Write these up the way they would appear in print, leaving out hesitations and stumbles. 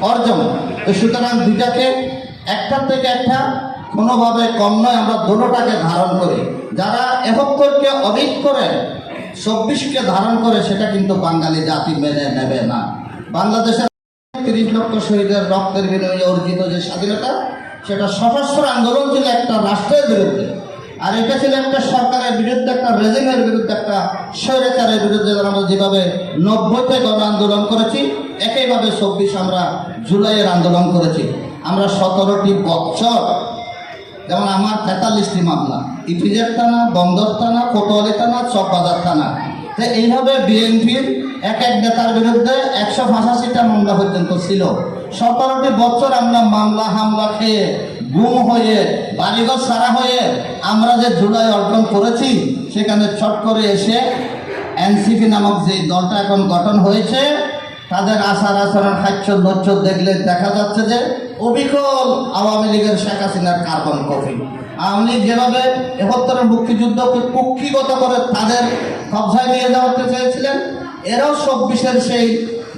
অর্জন। সুতরাং দুইটাকে একটার থেকে একটা কোনোভাবে কম নয়, আমরা দুটোটাকে ধারণ করি। যারা 71কে অবিট করে 24কে ধারণ করে সেটা কিন্তু বাঙালি জাতি মেনে নেবে না। বাংলাদেশের 30 লক্ষ শহীদের রক্তের বিনিময়ে অর্জিত যে স্বাধীনতা, সেটা সশস্ত্র আন্দোলন ছিল একটা রাষ্ট্রের বিরুদ্ধে, আর এটা ছিল একটা সরকারের বিরুদ্ধে, একটা রেজিমের বিরুদ্ধে, একটা স্বৈরাচারের বিরুদ্ধে। আমরা যেভাবে 90তে গণ আন্দোলন করেছি, একইভাবে 24 আমরা জুলাইয়ের আন্দোলন করেছি। আমরা 17টি বছর, যেমন আমার 43টি মামলা, ইপিজেড থানা, বন্দর থানা, কোতোয়ালি থানা, চকবাজার থানা। তো এইভাবে বিএনপির এক এক নেতার বিরুদ্ধে 185টা মামলা পর্যন্ত ছিল। 17টি বছর আমরা মামলা হামলা খেয়ে, গুম হয়ে, বাড়িঘর ছাড়া হয়ে আমরা যে জুলাই অর্জন করেছি, সেখানে চট করে এসে এনসিপি নামক যে দলটা এখন গঠন হয়েছে, তাদের আচার আচরণ, হাস্য লজ্জত দেখলে দেখা যাচ্ছে যে অবিকল আওয়ামী লীগের শেখ হাসিনার কার্বন কপি। আওয়ামী লীগ যেভাবে 71 মুক্তিযুদ্ধকে কুক্ষিগত করে তাদের কবজায় নিয়ে যাওয়াতে চেয়েছিলেন, এরাও 24-এর সেই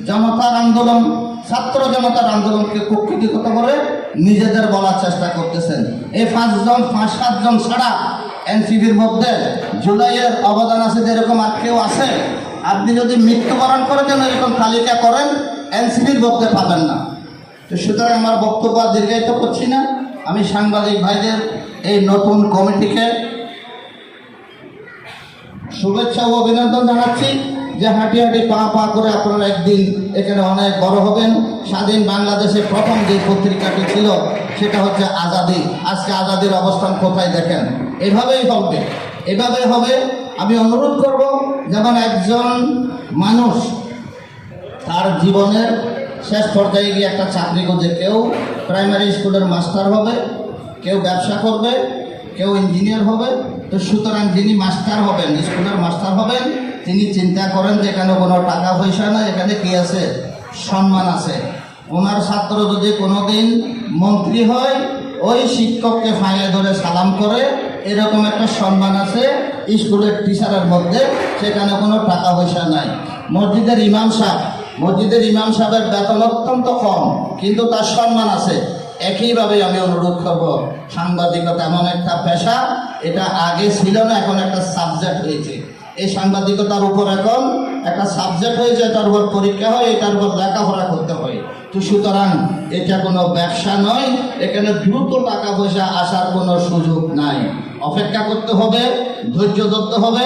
জনতার আন্দোলন, ছাত্র জনতার আন্দোলনকে কুক্ষিগত করে নিজেদের বলার চেষ্টা করতেছেন। এই 5-7 জন ছাড়া এনসিপির মধ্যে জুলাইয়ের অবদান আছে, যেরকম আর কেউ আছে। আপনি যদি মৃত্যুবরণ করে দেন, এরকম তালিকা করেন, এনসিপির মধ্যে পাবেন না। তো সুতরাং আমার বক্তব্য দীর্ঘায়িত করছি না। আমি সাংবাদিক ভাইদের এই নতুন কমিটিকে শুভেচ্ছা ও অভিনন্দন জানাচ্ছি যে হাঁটি হাঁটি পা পা করে আপনারা একদিন এখানে অনেক বড় হবেন। স্বাধীন বাংলাদেশের প্রথম যে পত্রিকাটি ছিল সেটা হচ্ছে আজাদি। আজকে আজাদির অবস্থান কোথায় দেখেন। এভাবেই হবে, এভাবেই হবে। আমি অনুরোধ করব, যেমন একজন মানুষ তার জীবনের শেষ পর্যায়ে গিয়ে একটা চাকরি করছে, কেউ প্রাইমারি স্কুলের মাস্টার হবে, কেউ ব্যবসা করবে, কেউ ইঞ্জিনিয়ার হবে। তো সুতরাং যিনি মাস্টার হবেন, স্কুলের মাস্টার হবেন, তিনি চিন্তা করেন যে এখানে কোনো টাকা পয়সা না, এখানে কি আছে, সম্মান আছে। ওনার ছাত্র যদি কোনোদিন মন্ত্রী হয়, ওই শিক্ষককে ফাঁয়ে ধরে সালাম করে, এরকম একটা সম্মান আছে স্কুলের টিচারের মধ্যে। সেখানে কোনো টাকা পয়সা নাই। মসজিদের ইমাম সাহেবের বেতন অত্যন্ত কম, কিন্তু তার সম্মান আছে। একইভাবে আমি অনুরোধ করব, সাংবাদিকতা এমন একটা পেশা, এটা আগে ছিল না, এখন একটা সাবজেক্ট হয়েছে। এই সাংবাদিকতার উপর এখন একটা সাবজেক্ট হয়েছে, এটার উপর পরীক্ষা হয়, এটার উপর লেখাপড়া করতে হয়। তো সুতরাং এটা কোনো ব্যবসা নয়, এখানে দ্রুত টাকা পয়সা আসার কোনো সুযোগ নাই। অপেক্ষা করতে হবে, ধৈর্য ধরতে হবে।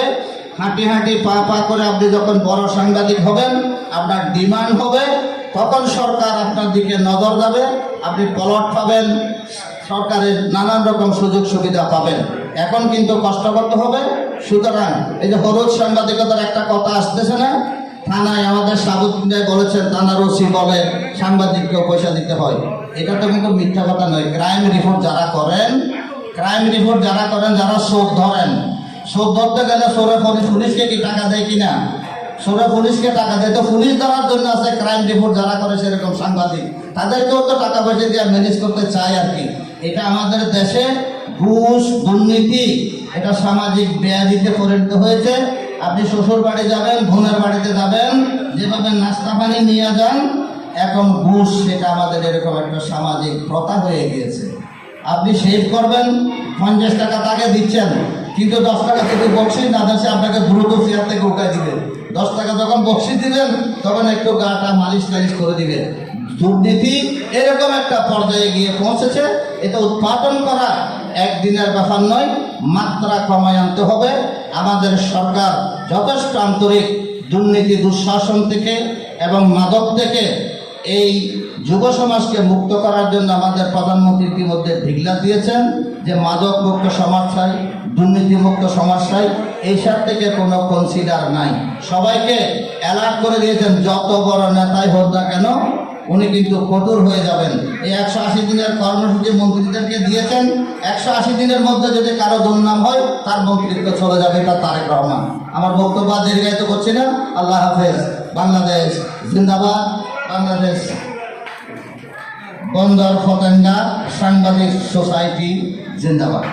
হাঁটি হাঁটি পা পা করে আপনি যখন বড় সাংবাদিক হবেন, আপনার ডিমান্ড হবে, তখন সরকার আপনার দিকে নজর যাবে, আপনি প্লট পাবেন, সরকারের নানান রকম সুযোগ সুবিধা পাবেন। এখন কিন্তু কষ্ট করতে হবে। সুতরাং এই যে হলুদ সাংবাদিকতার একটা কথা আসতেছে না, থানায় আমাদের সাবুদ্দিন বলেছেন, থানার ওসি বলে সাংবাদিককেও পয়সা দিতে হয়। এটা তো কিন্তু মিথ্যা কথা নয়। ক্রাইম রিপোর্ট যারা করেন, যারা চোর ধরেন, চোর ধরতে গেলে পুলিশকে কি টাকা দেয় কিনা? পুলিশকে টাকা দেয়। তো পুলিশ ধরার জন্য আছে, ক্রাইম রিপোর্ট যারা করে সেরকম সাংবাদিক, তাদেরকেও তো টাকা পয়সা দিয়ে ম্যানেজ করতে চায় আর কি। এটা আমাদের দেশে ঘুষ, দুর্নীতি, এটা সামাজিক ব্যাধিতে পরিণত হয়েছে। আপনি শ্বশুর বাড়ি যাবেন, বোনের বাড়িতে যাবেন, যেভাবে নাস্তা পানি নিয়ে যান, এখন ঘুষ, সেটা আমাদের এরকম একটা সামাজিক প্রথা হয়ে গিয়েছে। আপনি সেভ করবেন, 50 টাকা তাকে দিচ্ছেন, কিন্তু 10 টাকা যদি বকশিস না দেন, সে আপনাকে দ্রুত চেয়ার থেকে উঠাই দিবে। 10 টাকা যখন বকশিস দিবেন, তখন একটু গাটা মালিশ টালিশ করে দিবে। দুর্নীতি এরকম একটা পর্যায়ে গিয়ে পৌঁছেছে। এটা উৎপাদন করা একদিনের ব্যাপার নয়, মাত্রা কমায় আনতে হবে। আমাদের সরকার যথেষ্ট আন্তরিক। দুর্নীতি, দুঃশাসন থেকে এবং মাদক থেকে এই যুব সমাজকে মুক্ত করার জন্য আমাদের প্রধানমন্ত্রী ইতিমধ্যে ঢিগলা দিয়েছেন যে মাদক মুক্ত সমাজ চাই, দুর্নীতি মুক্ত সমাজ চাই। এইসব থেকে কোনো কনসিডার নাই। সবাইকে অ্যালার্ট করে দিয়েছেন, যত বড় নেতাই হোক না কেন উনি কিন্তু কঠোর হয়ে যাবেন। এই 180 দিনের কর্মসূচি মন্ত্রীদেরকে দিয়েছেন। 180 দিনের মধ্যে যদি কারো দুর্নাম হয়, তার মন্ত্রিত্ব চলে যাবে। এটা তারেক রহমান। আমার বক্তব্য দীর্ঘায়িত করছি না। আল্লাহ হাফেজ। বাংলাদেশ জিন্দাবাদ। বাংলাদেশ বন্দর ফতেঙ্গা সাংবাদিক সোসাইটি জিন্দাবাদ।